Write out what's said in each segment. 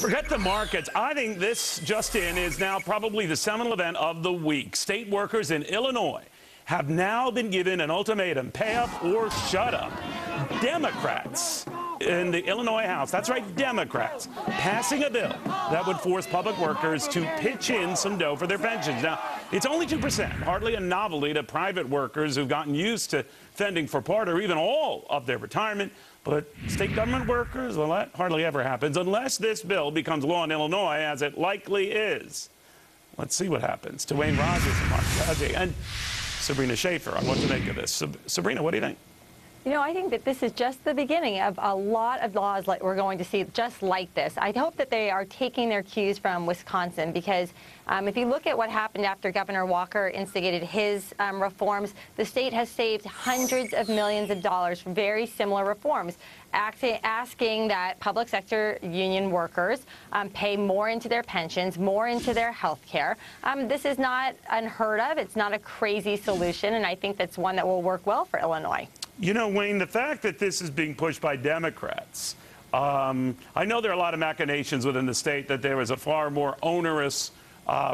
Forget the markets. I think this just in is now probably the seminal event of the week. State workers in Illinois have now been given an ultimatum: pay up or shut up. Democrats in the Illinois House, that's right, Democrats, passing a bill that would force public workers to pitch in some dough for their pensions. Now, it's only 2%, hardly a novelty to private workers who've gotten used to fending for part or even all of their retirement. But state government workers, well, that hardly ever happens unless this bill becomes law in Illinois, as it likely is. Let's see what happens. To Wayne Rogers and Mark Cavuto and Sabrina Schaeffer on what to make of this. Sabrina, what do you think? You know, I think that this is just the beginning of a lot of laws like we're going to see just like this. I hope that they are taking their cues from Wisconsin, because if you look at what happened after Governor Walker instigated his reforms, the state has saved hundreds of millions of dollars from very similar reforms, asking that public sector union workers pay more into their pensions, more into their health care. This is not unheard of. It's not a crazy solution, and I think that's one that will work well for Illinois. You know, Wayne, the fact that this is being pushed by Democrats, I know there are a lot of machinations within the state that there is a far more onerous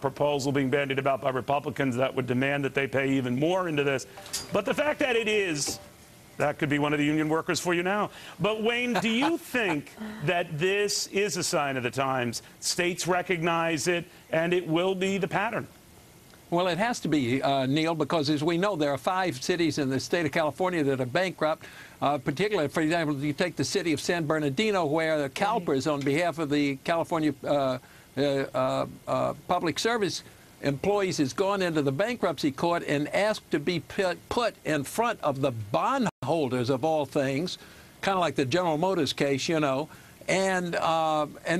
proposal being bandied about by Republicans that would demand that they pay even more into this. But the fact that it is, that could be one of the union workers for you now. But, Wayne, do you think that this is a sign of the times? States recognize it, and it will be the pattern? Well, it has to be, Neil, because as we know, there are 5 cities in the state of California that are bankrupt. Particularly, for example, you take the city of San Bernardino, where the CalPERS, on behalf of the California Public Service employees, has gone into the bankruptcy court and asked to be put in front of the bondholders of all things, kind of like the General Motors case, you know. And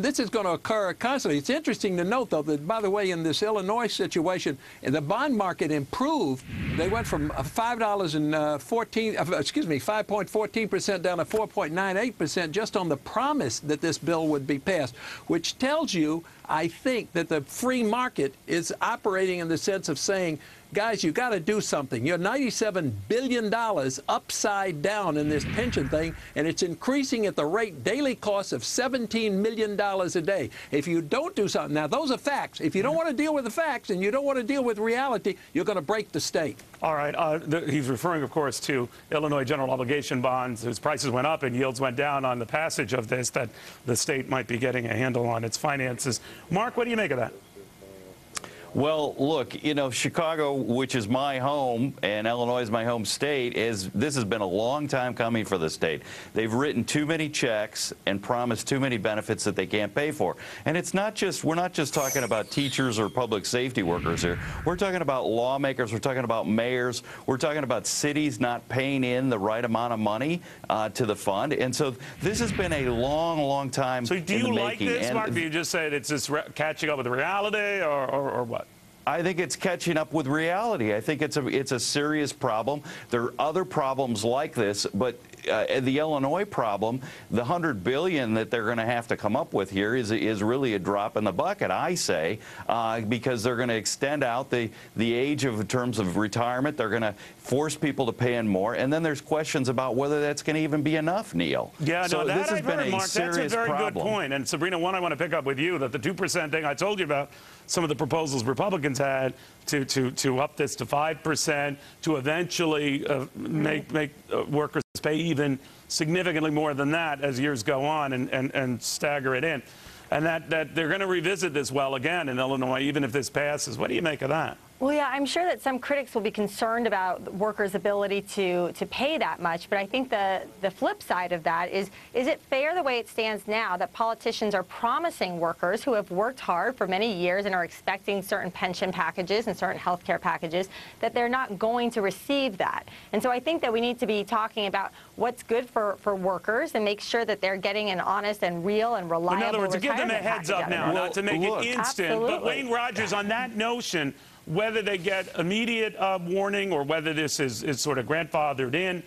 this is going to occur constantly. It's interesting to note, though, that, by the way, in this Illinois situation, the bond market improved. They went from 5.14% down to 4.98% just on the promise that this bill would be passed, which tells you, I think, that the free market is operating in the sense of saying, guys, you got to do something. You're $97 billion upside down in this pension thing, and it's increasing at the rate daily cost of $17 million a day. If you don't do something, now those are facts. If you don't want to deal with the facts and you don't want to deal with reality, you're going to break the state. All right. He's referring, of course, to Illinois general obligation bonds, whose prices went up and yields went down on the passage of this, that the state might be getting a handle on its finances. Mark, what do you make of that? Well, look, you know, Chicago, which is my home, and Illinois is my home state, this has been a long time coming for the state. They've written too many checks and promised too many benefits that they can't pay for. And it's not just, we're not just talking about teachers or public safety workers here. We're talking about lawmakers. We're talking about mayors. We're talking about cities not paying in the right amount of money to the fund. And so this has been a long, long time. So do you like this, Mark? Do you just say it's just catching up with the reality, or what? I think it's catching up with reality. I think it's a serious problem. There are other problems like this, but the Illinois problem, the $100 billion that they're going to have to come up with here is really a drop in the bucket, I say, because they're going to extend out the age in terms of retirement. They're going to force people to pay in more, and then there's questions about whether that's going to even be enough, Neil. Yeah, so no, that this has been a Mark, serious that's a very problem. good point. And Sabrina, one I want to pick up with you, that the 2% thing I told you about, some of the proposals Republicans had to up this to 5%, to eventually make workers pay even significantly more than that as years go on and stagger it in. And that they're going to revisit this well again in Illinois, even if this passes. What do you make of that? Well, yeah, I'm sure that some critics will be concerned about workers' ability to pay that much, but I think the flip side of that is it fair the way it stands now that politicians are promising workers who have worked hard for many years and are expecting certain pension packages and certain health care packages, that they're not going to receive that? And so I think that we need to be talking about what's good for workers and make sure that they're getting an honest and real and reliable retirement package. In other words, give them a heads up now, not to make it instant. Absolutely. But Wayne Rogers, on that notion, whether they get immediate warning or whether this is sort of grandfathered in,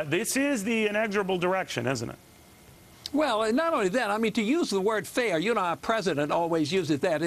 this is the inexorable direction, isn't it? Well, not only that, I mean, to use the word fair, you know, our president always uses that,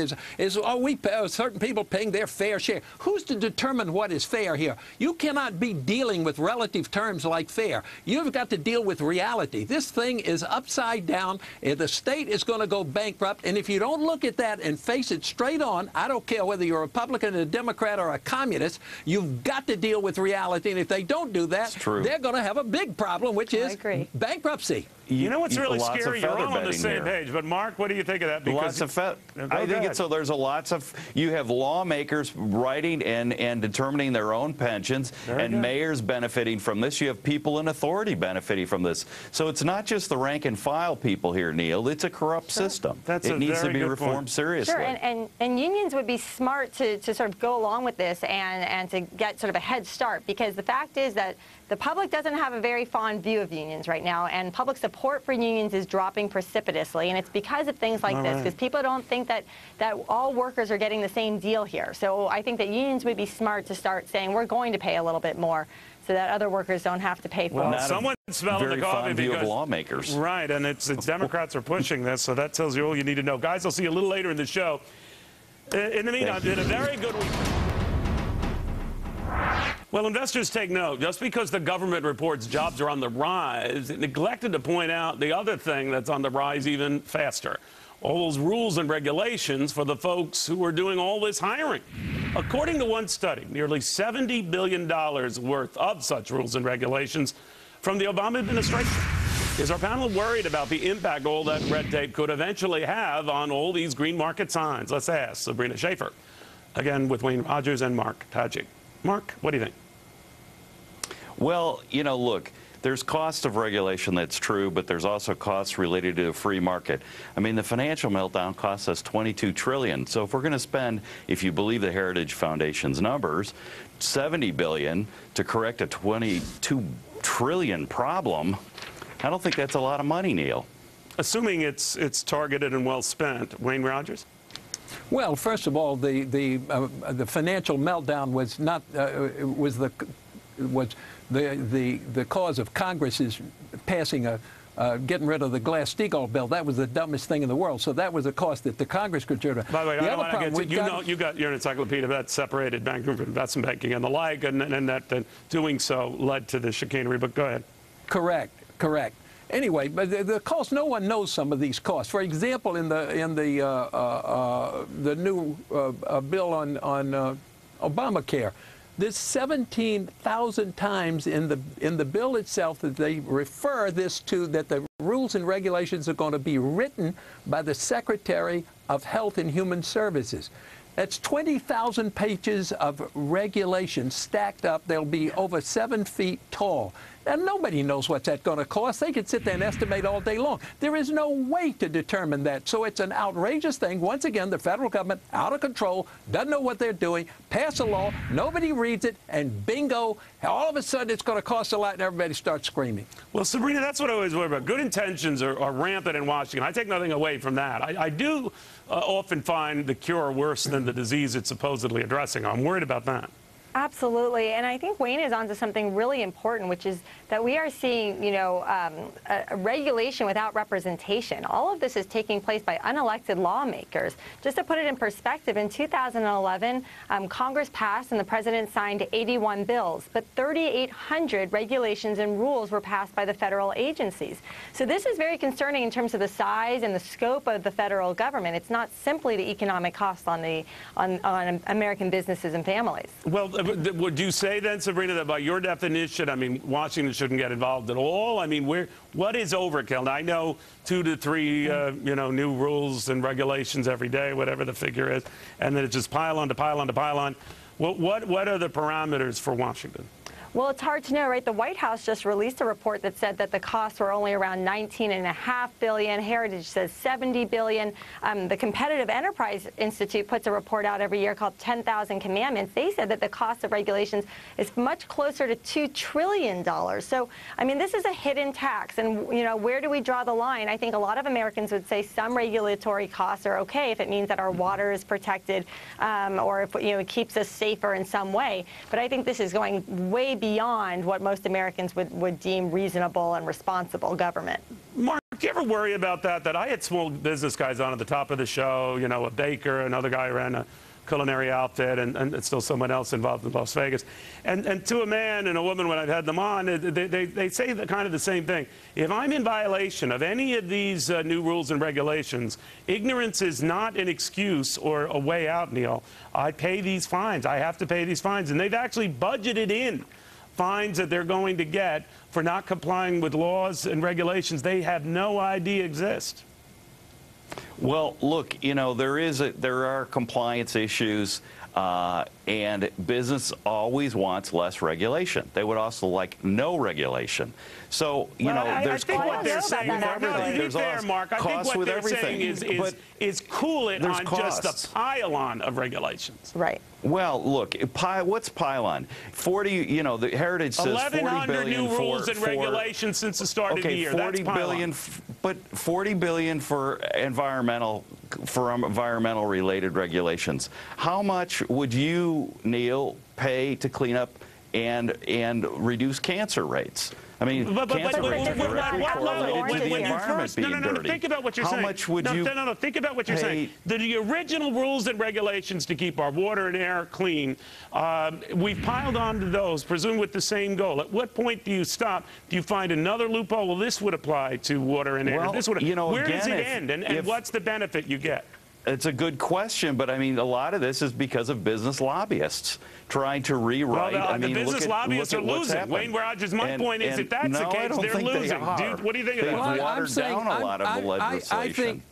certain people paying their fair share. Who's to determine what is fair here? You cannot be dealing with relative terms like fair. You've got to deal with reality. This thing is upside down. The state is going to go bankrupt. And if you don't look at that and face it straight on, I don't care whether you're a Republican, a Democrat, or a communist, you've got to deal with reality. And if they don't do that, they're going to have a big problem, which is bankruptcy. You know what's really lots scary? of You're all feather on the same bedding page. But Mark, what do you think of that? Because I think it's so. There's a lots of you have lawmakers writing and determining their own pensions, and mayors benefiting from this. You have people in authority benefiting from this. So it's not just the rank and file people here, Neil. It's a corrupt system. It needs to be reformed seriously. Sure, and unions would be smart to sort of go along with this and to get sort of a head start, because the fact is that the public doesn't have a very fond view of unions right now, and public support for unions is dropping precipitously, and it's because of things like this, because people don't think that all workers are getting the same deal here. So I think that unions would be smart to start saying, we're going to pay a little bit more so that other workers don't have to pay for it. Well, someone smelled the coffee because of lawmakers. Right, and it's Democrats are pushing this, so that tells you all you need to know. Guys, I'll see you a little later in the show. In the meantime, did a very good week. Well, investors take note. Just because the government reports jobs are on the rise, it neglected to point out the other thing that's on the rise even faster. All those rules and regulations for the folks who are doing all this hiring. According to one study, nearly $70 billion worth of such rules and regulations from the Obama administration. Is our panel worried about the impact all that red tape could eventually have on all these green market signs? Let's ask Sabrina Schaeffer, again with Wayne Rogers and Mark Tajik. Mark, what do you think? Well, you know, look, there's cost of regulation, that's true, but there's also costs related to a free market. I mean, the financial meltdown costs us $22 trillion. So if we're going to spend, if you believe the Heritage Foundation's numbers, $70 billion to correct a $22 trillion problem, I don't think that's a lot of money, Neil. Assuming it's targeted and well spent. Wayne Rogers? Well, first of all, the financial meltdown was not the cause of Congress's passing getting rid of the Glass-Steagall bill. That was the dumbest thing in the world. So that was a cost that the Congress could do. By the way, you got your encyclopedia about separated banking from investment banking and the like, and that doing so led to the chicanery. But go ahead. Correct. Anyway, but the cost, no one knows some of these costs. For example, in the new bill on Obamacare, there's 17,000 times in the bill itself that they refer this to, that the rules and regulations are going to be written by the Secretary of Health and Human Services. That's 20,000 pages of regulations stacked up. They'll be over 7 feet tall. And nobody knows what's that going to cost. They could sit there and estimate all day long. There is no way to determine that. So it's an outrageous thing. Once again, the federal government, out of control, doesn't know what they're doing, pass a law, nobody reads it, and bingo, all of a sudden it's going to cost a lot, and everybody starts screaming. Well, Sabrina, that's what I always worry about. Good intentions are rampant in Washington. I take nothing away from that. I do often find the cure worse than the disease it's supposedly addressing. I'm worried about that. Absolutely, and I think Wayne is onto something really important, which is that we are seeing, a regulation without representation. All of this is taking place by unelected lawmakers. Just to put it in perspective, in 2011, Congress passed and the president signed 81 bills, but 3,800 regulations and rules were passed by the federal agencies. So this is very concerning in terms of the size and the scope of the federal government. It's not simply the economic cost on American businesses and families. Well, would you say then, Sabrina, that by your definition, I mean, Washington shouldn't get involved at all? I mean, what is overkill? Now, I know 2 to 3, new rules and regulations every day, whatever the figure is, and then it just pile on to pile on to pile on. What are the parameters for Washington? Well, it's hard to know, right? The White House just released a report that said that the costs were only around $19.5 billion. Heritage says $70 billion. The Competitive Enterprise Institute puts a report out every year called 10,000 Commandments. They said that the cost of regulations is much closer to $2 trillion. So, I mean, this is a hidden tax. And, where do we draw the line? I think a lot of Americans would say some regulatory costs are okay if it means that our water is protected or if, it keeps us safer in some way. But I think this is going way beyond what most Americans would deem reasonable and responsible government. Mark, Do you ever worry about that? That I had small business guys on at the top of the show, you know, a baker, another guy ran a culinary outfit, and it's still someone else involved in Las Vegas. And to a man and a woman, when I've had them on, they say kind of the same thing. If I'm in violation of any of these new rules and regulations, ignorance is not an excuse or a way out, Neil. I pay these fines. I have to pay these fines. And they've actually budgeted in fines that they're going to get for not complying with laws and regulations they have no idea exist. Well, look, you know, there are compliance issues, and business always wants less regulation. They would also like no regulation. So, you know, there's costs with everything. There's Mark, I think what they're saying is cool it on just a pile-on of regulations. Right. Well, look, what's pylon? 40, you know, the Heritage says 1,100 new rules and regulations since the start of the year. That's pylon. But 40 billion for environmental related regulations. How much would you, Neil, pay to clean up and reduce cancer rates? I mean, cancer rates are directly correlated to the environment being dirty. Think about what you're saying. How much would you think about what you're saying. The original rules and regulations to keep our water and air clean, we've piled on to those, presumed with the same goal. At what point do you stop? Do you find another loophole? Well, this would apply to water and air. Well, This would, you know, where again, does it end? And what's the benefit you get? It's a good question, but I mean, a lot of this is because of business lobbyists trying to rewrite. Well, I mean, the business lobbyists are losing. Wayne Rogers, my point is, if that's the case, they're losing. What do you think of that? They've watered down a lot of the legislation. I think,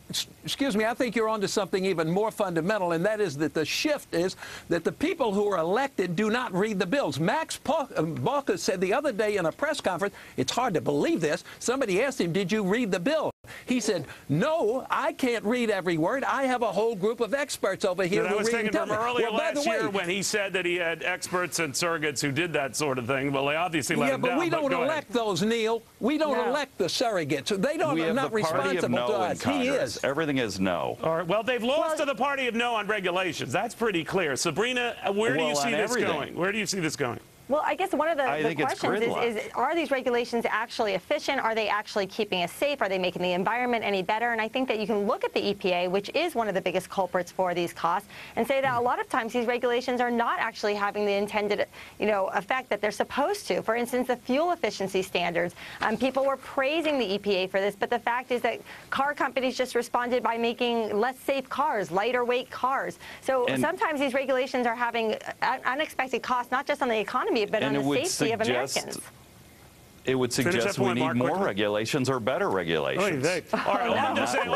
excuse me, I think you're onto something even more fundamental, and that is that the shift is that the people who are elected do not read the bills. Max Baucus said the other day in a press conference, it's hard to believe this, somebody asked him, did you read the bill? He said, no, I can't read every word. I have a whole group of experts over here who read and tell me. I was thinking from earlier last year when he said that he had experts and surrogates who did that sort of thing. Well, they obviously let him down. Yeah, but we don't elect those, Neil. We don't elect the surrogates. They are not responsible to us. He is. Everything is no. All right. Well, they've lost to the party of no on regulations. That's pretty clear. Sabrina, where do you see this going? Where do you see this going? Well, I guess one of the questions is, are these regulations actually efficient? Are they actually keeping us safe? Are they making the environment any better? And I think that you can look at the EPA, which is one of the biggest culprits for these costs, and say that a lot of times these regulations are not actually having the intended, effect that they're supposed to. For instance, the fuel efficiency standards. People were praising the EPA for this, but the fact is that car companies just responded by making less safe cars, lighter weight cars. So sometimes these regulations are having unexpected costs, not just on the economy, but on the safety of Americans. It would suggest we need more regulations or better regulations. All right, I'm just saying,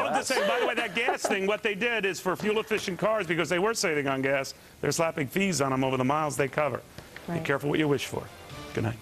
by the way, that gas thing, what they did is for fuel-efficient cars, because they were saving on gas, they're slapping fees on them over the miles they cover. Be careful what you wish for. Good night.